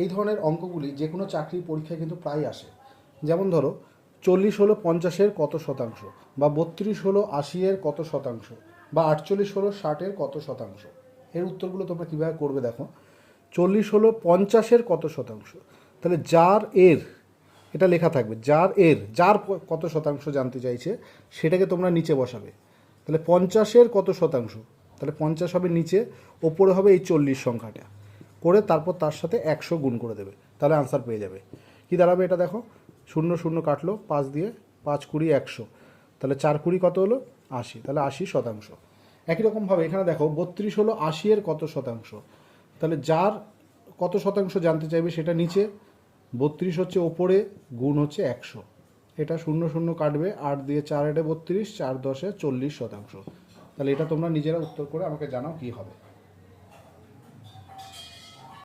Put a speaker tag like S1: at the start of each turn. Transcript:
S1: এই ধরনের অঙ্কগুলি যে কোনো চাকরির পরীক্ষায় কিন্তু প্রায় আসে। যেমন ধরো 40 হলো 50-এর কত শতাংশ, বা 32 হলো 80-এর কত শতাংশ, বা 48 হলো 60-এর কত শতাংশ। এর উত্তরগুলো তোমরা কীভাবে করবে দেখো। 40 হলো 50-এর কত শতাংশ, তাহলে যার এর, এটা লেখা থাকবে, যার কত শতাংশ জানতে চাইছে সেটাকে তোমরা নিচে বসাবে। তাহলে 50-এর কত শতাংশ, তাহলে 50 হবে নিচে, ওপরে হবে এই 40 সংখ্যাটা করে তারপর তার সাথে 100 গুণ করে দেবে, তাহলে আনসার পেয়ে যাবে। কি দাঁড়াবে এটা দেখো, 0 0 কাটলো 5 দিয়ে, 5 20 100, তাহলে 4 20 কত হলো 80, তাহলে 80%। একই রকমভাবে এখানে দেখো 32 হলো 80-এর কত শতাংশ, তাহলে যার কত শতাংশ জানতে চাইবে সেটা নিচে, 32 হচ্ছে ওপরে, গুণ হচ্ছে 100, এটা 0 0 কাটবে, 8 দিয়ে 4 এটা 32, 4 10 40%। তাহলে এটা তোমরা নিজেরা উত্তর করে আমাকে জানাও কী হবে।